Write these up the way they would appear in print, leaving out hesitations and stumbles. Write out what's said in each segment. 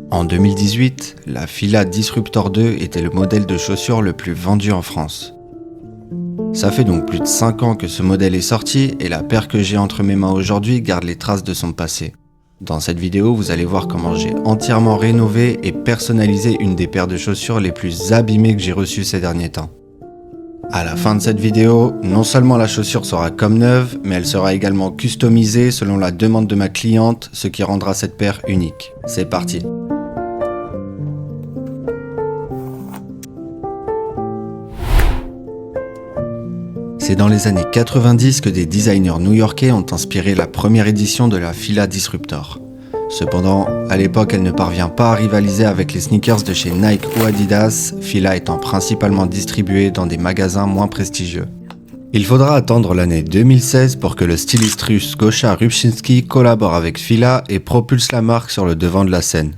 En 2018, la Fila Disruptor 2 était le modèle de chaussures le plus vendu en France. Ça fait donc plus de 5 ans que ce modèle est sorti et la paire que j'ai entre mes mains aujourd'hui garde les traces de son passé. Dans cette vidéo, vous allez voir comment j'ai entièrement rénové et personnalisé une des paires de chaussures les plus abîmées que j'ai reçues ces derniers temps. À la fin de cette vidéo, non seulement la chaussure sera comme neuve, mais elle sera également customisée selon la demande de ma cliente, ce qui rendra cette paire unique. C'est parti! C'est dans les années 90 que des designers new-yorkais ont inspiré la première édition de la Fila Disruptor. Cependant, à l'époque, elle ne parvient pas à rivaliser avec les sneakers de chez Nike ou Adidas, Fila étant principalement distribuée dans des magasins moins prestigieux. Il faudra attendre l'année 2016 pour que le styliste russe Gosha Rubchinski collabore avec Fila et propulse la marque sur le devant de la scène.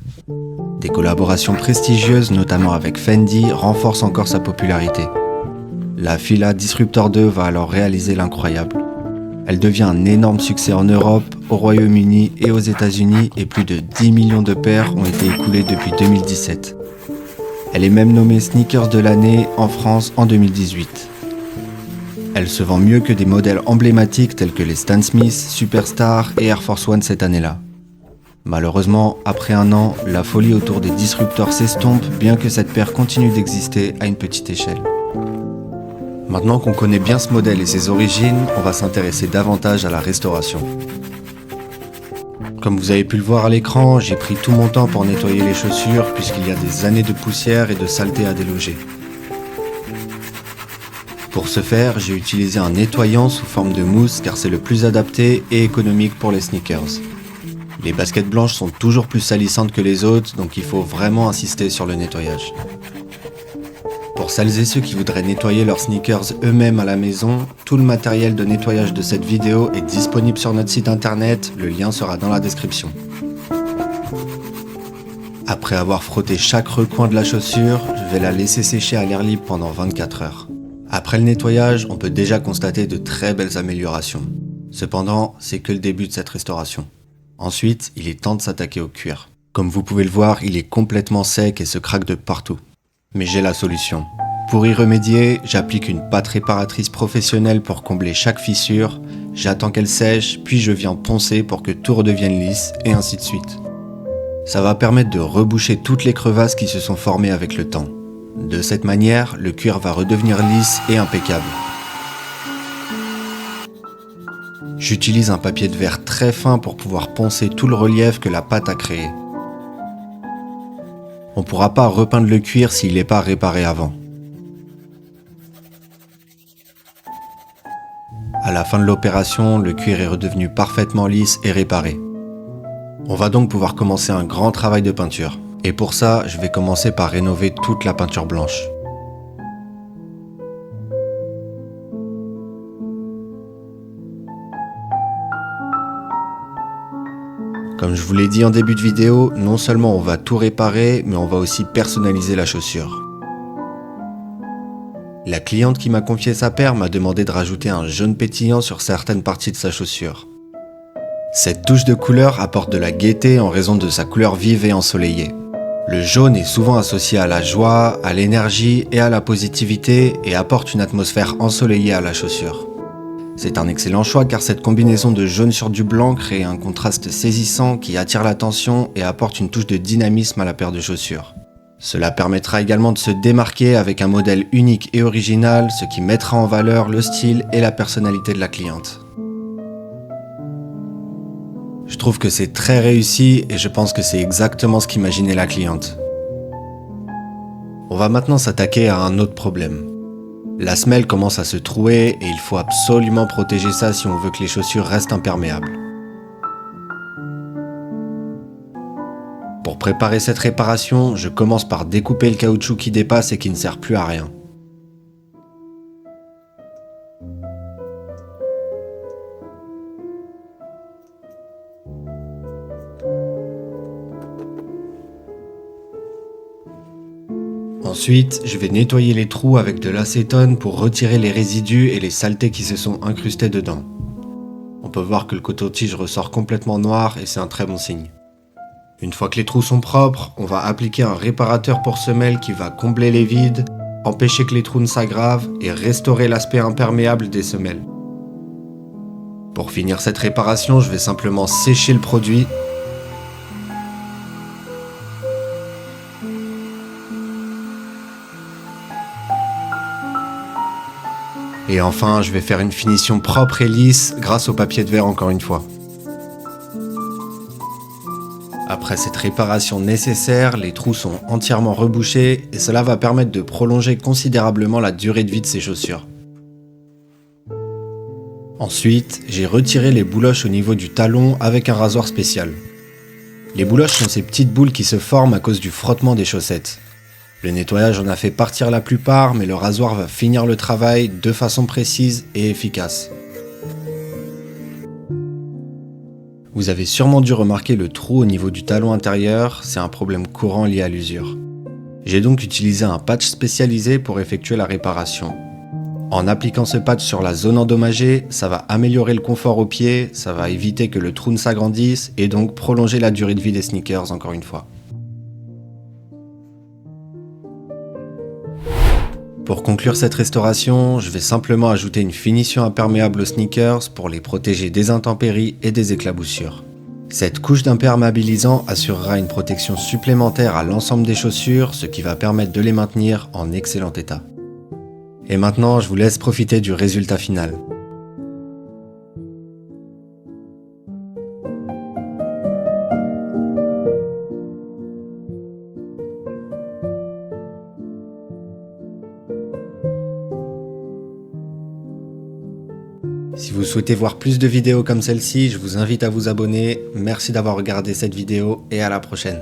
Des collaborations prestigieuses, notamment avec Fendi, renforcent encore sa popularité. La Fila Disruptor 2 va alors réaliser l'incroyable. Elle devient un énorme succès en Europe, au Royaume-Uni et aux États-Unis et plus de 10 millions de paires ont été écoulées depuis 2017. Elle est même nommée Sneakers de l'année en France en 2018. Elle se vend mieux que des modèles emblématiques tels que les Stan Smith, Superstar et Air Force One cette année-là. Malheureusement, après un an, la folie autour des disruptors s'estompe bien que cette paire continue d'exister à une petite échelle. Maintenant qu'on connaît bien ce modèle et ses origines, on va s'intéresser davantage à la restauration. Comme vous avez pu le voir à l'écran, j'ai pris tout mon temps pour nettoyer les chaussures puisqu'il y a des années de poussière et de saleté à déloger. Pour ce faire, j'ai utilisé un nettoyant sous forme de mousse car c'est le plus adapté et économique pour les sneakers. Les baskets blanches sont toujours plus salissantes que les autres, donc il faut vraiment insister sur le nettoyage. Pour celles et ceux qui voudraient nettoyer leurs sneakers eux-mêmes à la maison, tout le matériel de nettoyage de cette vidéo est disponible sur notre site internet, le lien sera dans la description. Après avoir frotté chaque recoin de la chaussure, je vais la laisser sécher à l'air libre pendant 24 heures. Après le nettoyage, on peut déjà constater de très belles améliorations. Cependant, c'est que le début de cette restauration. Ensuite, il est temps de s'attaquer au cuir. Comme vous pouvez le voir, il est complètement sec et se craque de partout. Mais j'ai la solution. Pour y remédier, j'applique une pâte réparatrice professionnelle pour combler chaque fissure, j'attends qu'elle sèche, puis je viens poncer pour que tout redevienne lisse, et ainsi de suite. Ça va permettre de reboucher toutes les crevasses qui se sont formées avec le temps. De cette manière, le cuir va redevenir lisse et impeccable. J'utilise un papier de verre très fin pour pouvoir poncer tout le relief que la pâte a créé. On ne pourra pas repeindre le cuir s'il n'est pas réparé avant. À la fin de l'opération, le cuir est redevenu parfaitement lisse et réparé. On va donc pouvoir commencer un grand travail de peinture. Et pour ça, je vais commencer par rénover toute la peinture blanche. Comme je vous l'ai dit en début de vidéo, non seulement on va tout réparer, mais on va aussi personnaliser la chaussure. La cliente qui m'a confié sa paire m'a demandé de rajouter un jaune pétillant sur certaines parties de sa chaussure. Cette touche de couleur apporte de la gaieté en raison de sa couleur vive et ensoleillée. Le jaune est souvent associé à la joie, à l'énergie et à la positivité et apporte une atmosphère ensoleillée à la chaussure. C'est un excellent choix car cette combinaison de jaune sur du blanc crée un contraste saisissant qui attire l'attention et apporte une touche de dynamisme à la paire de chaussures. Cela permettra également de se démarquer avec un modèle unique et original, ce qui mettra en valeur le style et la personnalité de la cliente. Je trouve que c'est très réussi et je pense que c'est exactement ce qu'imaginait la cliente. On va maintenant s'attaquer à un autre problème. La semelle commence à se trouer et il faut absolument protéger ça si on veut que les chaussures restent imperméables. Pour préparer cette réparation, je commence par découper le caoutchouc qui dépasse et qui ne sert plus à rien. Ensuite, je vais nettoyer les trous avec de l'acétone pour retirer les résidus et les saletés qui se sont incrustés dedans. On peut voir que le coton-tige ressort complètement noir et c'est un très bon signe. Une fois que les trous sont propres, on va appliquer un réparateur pour semelle qui va combler les vides, empêcher que les trous ne s'aggravent et restaurer l'aspect imperméable des semelles. Pour finir cette réparation, je vais simplement sécher le produit. Et enfin, je vais faire une finition propre et lisse grâce au papier de verre encore une fois. Après cette réparation nécessaire, les trous sont entièrement rebouchés et cela va permettre de prolonger considérablement la durée de vie de ces chaussures. Ensuite, j'ai retiré les bouloches au niveau du talon avec un rasoir spécial. Les bouloches sont ces petites boules qui se forment à cause du frottement des chaussettes. Le nettoyage en a fait partir la plupart, mais le rasoir va finir le travail de façon précise et efficace. Vous avez sûrement dû remarquer le trou au niveau du talon intérieur, c'est un problème courant lié à l'usure. J'ai donc utilisé un patch spécialisé pour effectuer la réparation. En appliquant ce patch sur la zone endommagée, ça va améliorer le confort au pied, ça va éviter que le trou ne s'agrandisse et donc prolonger la durée de vie des sneakers encore une fois. Pour conclure cette restauration, je vais simplement ajouter une finition imperméable aux sneakers pour les protéger des intempéries et des éclaboussures. Cette couche d'imperméabilisant assurera une protection supplémentaire à l'ensemble des chaussures, ce qui va permettre de les maintenir en excellent état. Et maintenant, je vous laisse profiter du résultat final. Si vous souhaitez voir plus de vidéos comme celle-ci, je vous invite à vous abonner. Merci d'avoir regardé cette vidéo et à la prochaine.